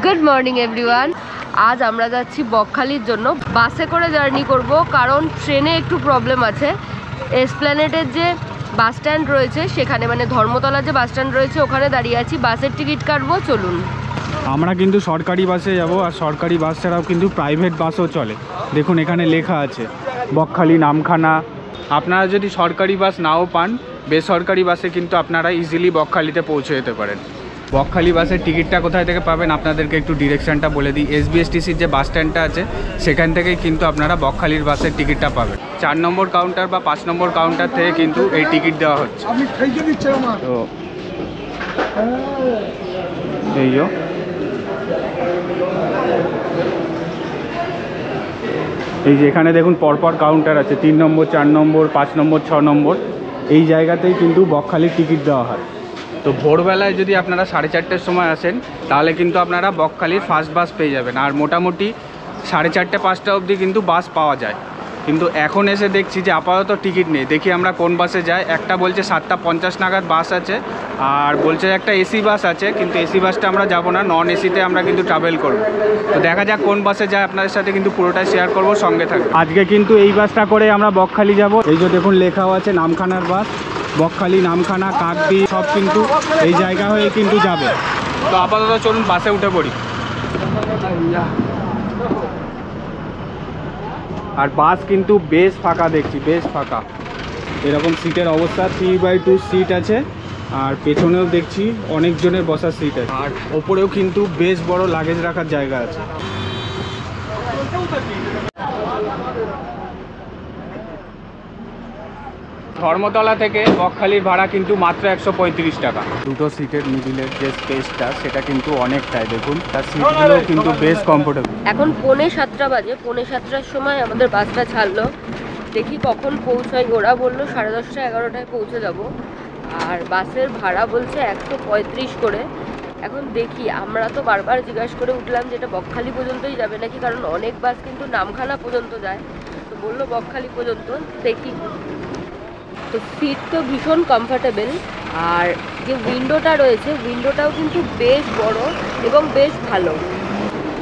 Good morning everyone. আজ আমরা যাচ্ছি বকখালির জন্য। বাসে করে জার্নি করব, কারণ ট্রেনে একটু প্রবলেম আছে। এসপ্ল্যানেডের যে বাস স্ট্যান্ড রয়েছে সেখানে, মানে ধর্মতলার যে বাস স্ট্যান্ড রয়েছে ওখানে দাঁড়িয়ে আছি, বাসের টিকিট কাটবো। চলুন। আমরা কিন্তু সরকারি বাসে যাব, আর সরকারি বাস ছাড়াও কিন্তু প্রাইভেট বাসও চলে। দেখুন এখানে লেখা আছে বকখালি নামখানা। আপনারা যদি সরকারি বাস নাও পান, বেসরকারি বাসে কিন্তু আপনারা ইজিলি বকখালিতে পৌঁছে যেতে পারেন। বকখালি বাসের টিকিটটা কোথায় থেকে পাবেন আপনাদেরকে একটু ডিরেকশনটা বলে দিই। এসবিএসটিসির যে বাস স্ট্যান্ডটা আছে সেখান থেকেই কিন্তু আপনারা বকখালির বাসের টিকিটটা পাবেন। 4 নম্বর কাউন্টার বা 5 নম্বর কাউন্টার থেকে কিন্তু এই টিকিট দেওয়া হচ্ছে। তো এই যে এখানে দেখুন পরপর কাউন্টার আছে, 3 নম্বর, 4 নম্বর, 5 নম্বর, 6 নম্বর। এই জায়গাতেই কিন্তু বকখালির টিকিট দেওয়া হয়। তো ভোরবেলায় যদি আপনারা 4:30-র সময় আসেন তাহলে কিন্তু আপনারা বকখালির ফার্স্ট বাস পেয়ে যাবেন। আর মোটামুটি 4:30-5টা অবধি কিন্তু বাস পাওয়া যায়। কিন্তু এখন এসে দেখছি যে আপাতত টিকিট নেই। দেখি আমরা কোন বাসে যাই। একটা বলছে 7:50 নাগাদ বাস আছে, আর বলছে একটা এসি বাস আছে, কিন্তু এসি বাসটা আমরা যাব না, নন এসিতে আমরা কিন্তু ট্রাভেল করব। তো দেখা যাক কোন বাসে যায়, আপনাদের সাথে কিন্তু পুরোটাই শেয়ার করব, সঙ্গে থাকবে। আজকে কিন্তু এই বাসটা করে আমরা বকখালি যাব। এই যে দেখুন লেখাও আছে নামখানার বাস। বকখালি, নামখানা, কাকদ্বীপ সব কিন্তু এই জায়গা হয়ে কিন্তু যাবে। তো আপাতত চলুন বাসে উঠে পড়ি। আর বাস কিন্তু বেশ ফাঁকা দেখছি, বেশ ফাঁকা। এরকম সিটের অবস্থা, 3/2 সিট আছে। আর পেছনেও দেখছি অনেকজনের বসার সিট আছে। আর ওপরেও কিন্তু বেশ বড় লাগেজ রাখার জায়গা আছে। ধর্মতলা থেকে বকখালির ভাড়া কিন্তু মাত্র 135 টাকা। দুটো সিটের মিডিলের যে স্পেসটা সেটা কিন্তু অনেকটাই। দেখুন তার সিটগুলো কিন্তু বেশ কমফোর্টেবল। এখন 6:45 বাজে। 6:45-র সময় আমাদের বাসটা ছাড়লো। দেখি কখন পৌঁছাই। ওরা বললো 10:30 11টায় পৌঁছে যাব। আর বাসের ভাড়া বলছে 135 করে। এখন দেখি, আমরা তো বারবার জিজ্ঞাসা করে উঠলাম যে এটা বকখালি পর্যন্তই যাবে নাকি, কারণ অনেক বাস কিন্তু নামখানা পর্যন্ত যায়। তো বললো বকখালি পর্যন্ত। দেখি। তো সিট তো ভীষণ কমফর্টেবল। আর যে উইন্ডোটা রয়েছে, উইন্ডোটাও কিন্তু বেশ বড় এবং বেশ ভালো।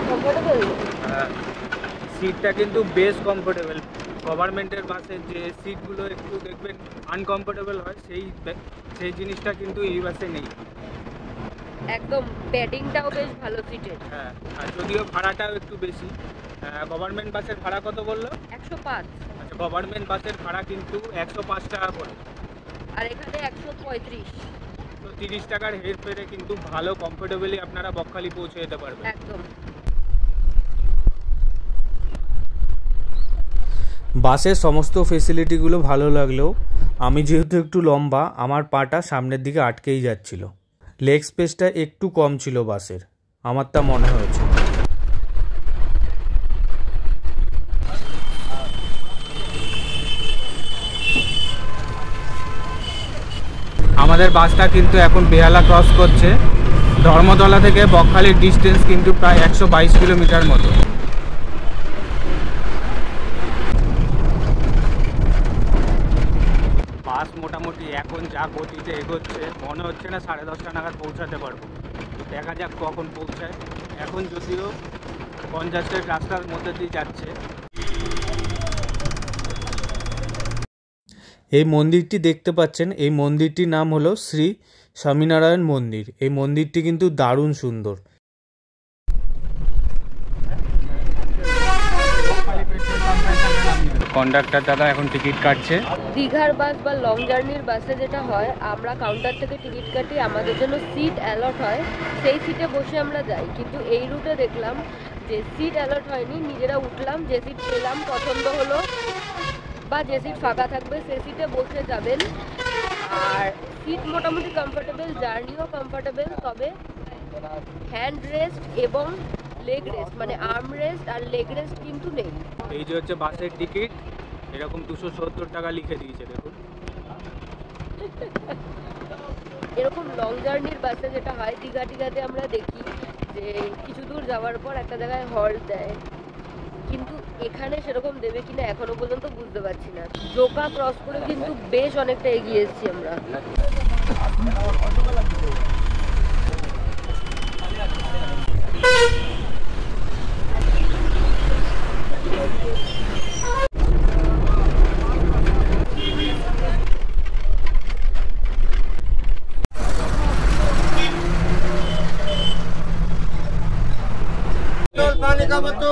কমফর্টেবল সিটটা কিন্তু বেশ কমফোর্টেবল। গভর্নমেন্টের বাসের যে সিটগুলো একটু দেখবেন আনকমফোর্টেবল হয়, সেই জিনিসটা কিন্তু এই বাসে নেই। একদম প্যাডিংটাও বেশ ভালো সিটের। হ্যাঁ, আর যদিও ভাড়াটাও একটু বেশি। গভর্নমেন্ট বাসের ভাড়া কত বললো? 105। আচ্ছা, গভর্নমেন্ট বাসের ভাড়া কিন্তু 105 টাকা করে, আর এখানে 135। তো 30 টাকার হেরফেরে কিন্তু ভালো কমফোর্টেবলি আপনারা বকখালি পৌঁছে যেতে পারবেন। একদম। বাসের সমস্ত ফেসিলিটিগুলো ভালো লাগলেও আমি যেহেতু একটু লম্বা, আমার পাটা সামনের দিকে আটকেই যাচ্ছিল। লেগ স্পেসটা একটু কম ছিল বাসের, আমার তা মনে হয়েছে। আমাদের বাসটা কিন্তু এখন বেহালা ক্রস করছে। ধর্মতলা থেকে বকখালির ডিস্টেন্স কিন্তু প্রায় 122 কিলোমিটার মতো। বাস মোটামুটি এখন যা গতিতে এগোচ্ছে মনে হচ্ছে না 10:30 নাগাদ পৌঁছাতে পারবো। দেখা যাক কখন পৌঁছায়। এখন যদিও কনজাস্টেড রাস্তার মধ্যে দিয়ে যাচ্ছে। এই মন্দিরটি দেখতে পাচ্ছেন, এই মন্দিরটির নাম হলো শ্রী স্বামীনারায়ণ মন্দির। এই মন্দিরটি কিন্তু দারুণ সুন্দর। কন্ডাক্টর দাদা এখন টিকিট কাটছে। দীঘার বাস বা লং জার্নির বাসে যেটা হয়, আমরা কাউন্টার থেকে টিকিট কাটি, আমাদের জন্য সিট অ্যালট হয়, সেই সিটে বসে আমরা যাই। কিন্তু এই রুটে দেখলাম যে সিট অ্যালট হয়নি, নিজেরা উঠলাম, যে সিট পেলাম পছন্দ হলো বা যে সিট ফাঁকা থাকবে সেই সিটে বসে যাবেন। আর সিট মোটামুটি কমফোর্টেবল, জার্নিও কমফোর্টেবল, তবে হ্যান্ড রেস্ট এবং লেগ রেস্ট, মানে আর্ম রেস্ট আর লেগ রেস্ট কিন্তু নেই। এই যে হচ্ছে বাসের টিকিট, এরকম 270 টাকা লিখে দিয়েছে দেখুন। এরকম লং জার্নির বাসে যেটা হয়, দীঘাতে আমরা দেখি যে কিছু দূর যাওয়ার পর একটা জায়গায় হল্ট দেয়, কিন্তু এখানে সেরকম দেবে কিনা এখনো পর্যন্ত বুঝতে পারছি না। জোকা ক্রস করে কিন্তু বেশ অনেকটা এগিয়ে এসেছি আমরা। पानी का बोतल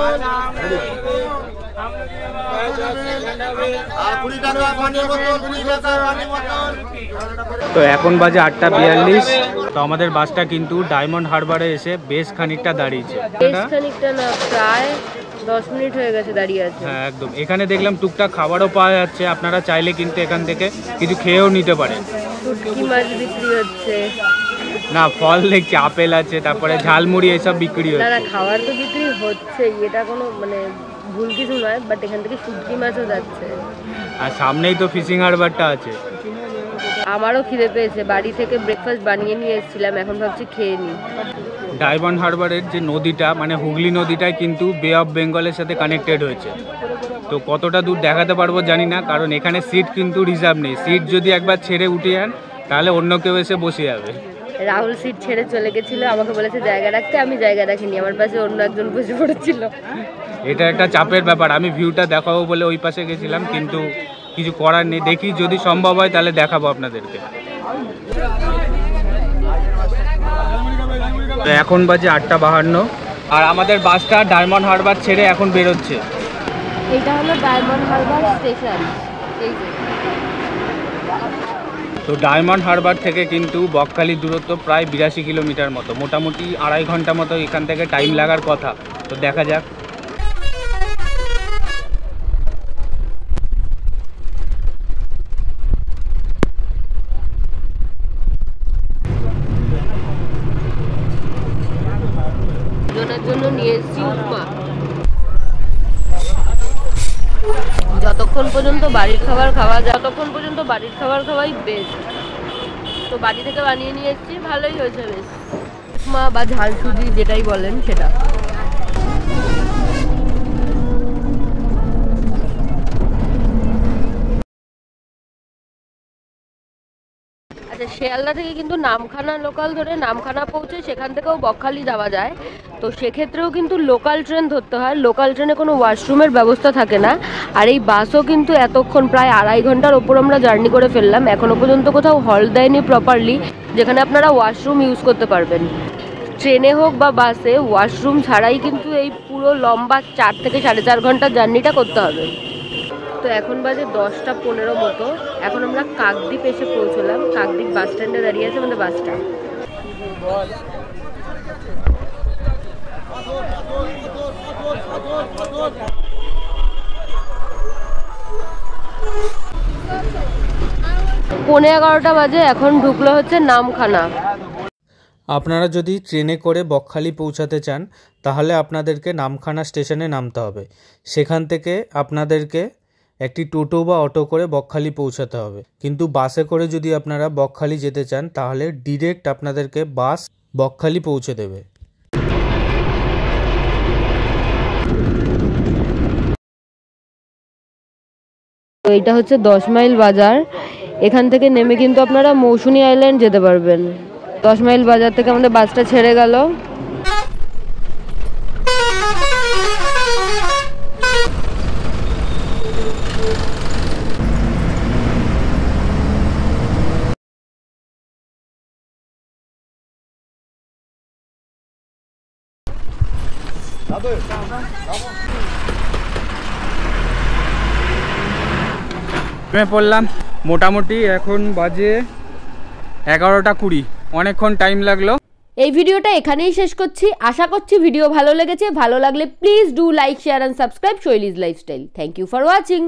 তো এখন বাজে 8:42। তো আমাদের বাসটা কিন্তু ডায়মন্ড হারবারে এসে বেশ খানিকটা দাঁড়িয়েছে। বেশ খানিকটা না, প্রায় 10 মিনিট হয়ে গেছে দাঁড়িয়ে আছে। হ্যাঁ একদম। এখানে দেখলাম টুকটাক খাবারও পাওয়া যাচ্ছে, আপনারা চাইলে কিন্তু এখান থেকে কিছু খেয়েও নিতে পারেন। শুটকি মাছ বিক্রি হচ্ছে, না ফল দেখছি, আপেল আছে, তারপরে ঝালমুড়ি এসব বিক্রি না না হচ্ছে। খাবার তো বিক্রি হচ্ছে, এটা কোনো মানে ভুল কিছু নয়, বাট এখান থেকে শুটকি মাছও যাচ্ছে। আর সামনেই তো ফিশিং হারবারটা আছে। আমারও খিদে পেয়েছে, বাড়ি থেকে ব্রেকফাস্ট বানিয়ে নিয়ে এসেছিলাম, এখন ভাবছি খেয়ে নিই। ডায়মন্ড হারবারের যে নদীটা মানে হুগলি নদীটাই কিন্তু বে অফ বেঙ্গলের সাথে কানেক্টেড হয়েছে। তো কতটা দূর দেখাতে পারবো জানি না, কারণ এখানে সিট কিন্তু রিজার্ভ নেই। সিট যদি একবার ছেড়ে উঠে যান তাহলে অন্য কেউ এসে বসে যাবে। রাহুল সিট ছেড়ে চলে গেছিল, আমাকে বলেছে জায়গা রাখতে, আমি জায়গা রাখিনি, আমার পাশে অন্য একজন বসে পড়েছিল। এটা একটা চাপের ব্যাপার। আমি ভিউটা দেখাবো বলে ওই পাশে গেছিলাম, কিন্তু কিছু করার নেই। দেখি যদি সম্ভব হয় তাহলে দেখাবো আপনাদেরকে। তো এখন বাজে 8:52 আর আমাদের বাসটা ডায়মন্ড হারবার ছেড়ে এখন বেরোচ্ছে। এটা হলো ডায়মন্ড হারবার স্টেশন। এই যে তো ডায়মন্ড হারবার থেকে কিন্তু বকখালির দূরত্ব প্রায় 82 কিলোমিটার মতো, মোটামুটি 2.5 ঘন্টা মতো এখান থেকে টাইম লাগার কথা। তো দেখা যাক। দুজনের জন্য নিয়ে এসেছি উপমা। যতক্ষণ পর্যন্ত বাড়ির খাবার খাওয়া যায় ততক্ষণ পর্যন্ত বাড়ির খাবার খাওয়াই বেস্ট। তো বাড়ি থেকে বানিয়ে নিয়ে এসেছি, ভালোই হয়েছে বেশ। উপমা বা ঝাল সুজি যেটাই বলেন সেটা। আচ্ছা, শিয়ালদা থেকে কিন্তু নামখানা লোকাল ধরে নামখানা পৌঁছে সেখান থেকেও বকখালি যাওয়া যায়। তো সেক্ষেত্রেও কিন্তু লোকাল ট্রেন ধরতে হয়। লোকাল ট্রেনে কোনো ওয়াশরুমের ব্যবস্থা থাকে না। আর এই বাসও কিন্তু এতক্ষণ প্রায় 2.5 ঘন্টার ওপর আমরা জার্নি করে ফেললাম, এখনো পর্যন্ত কোথাও হল্ট দেয়নি প্রপারলি, যেখানে আপনারা ওয়াশরুম ইউজ করতে পারবেন। ট্রেনে হোক বা বাসে ওয়াশরুম ছাড়াই কিন্তু এই পুরো লম্বা 4 থেকে 4.5 ঘন্টার জার্নিটা করতে হবে। তো এখন বাজে 10:15 মতো। এখন আমরা কাকদ্বীপ এসে পৌঁছলাম। কাকদ্বীপ বাস স্ট্যান্ডে দাঁড়িয়ে আছে আমাদের বাসটা। পৌনে 11টা বাজে, এখন ঢুকলো হচ্ছে নামখানা। আপনারা যদি ট্রেনে করে বকখালি পৌঁছাতে চান তাহলে আপনাদেরকে নামখানা স্টেশনে নামতে হবে। সেখান থেকে আপনাদেরকে একটি টোটো বা অটো করে বকখালি পৌঁছাতে হবে। কিন্তু বাসে করে যদি আপনারা বকখালি যেতে চান তাহলে ডিরেক্ট আপনাদেরকে বাস বকখালি পৌঁছে দেবে। তো এটা হচ্ছে 10 মাইল বাজার। এখান থেকে নেমে কিন্তু আপনারা মৌসুনী আইল্যান্ড যেতে পারবেন। 10 মাইল বাজার থেকে আমাদের বাসটা ছেড়ে গেল। পড়লাম মোটামুটি এখন বাজে 11:20। অনেকক্ষণ টাইম লাগলো। এই ভিডিওটা এখানেই শেষ করছি। আশা করছি ভিডিও ভালো লেগেছে। ভালো লাগলে please do like, share and subscribe Shaili's lifestyle. Thank you for watching.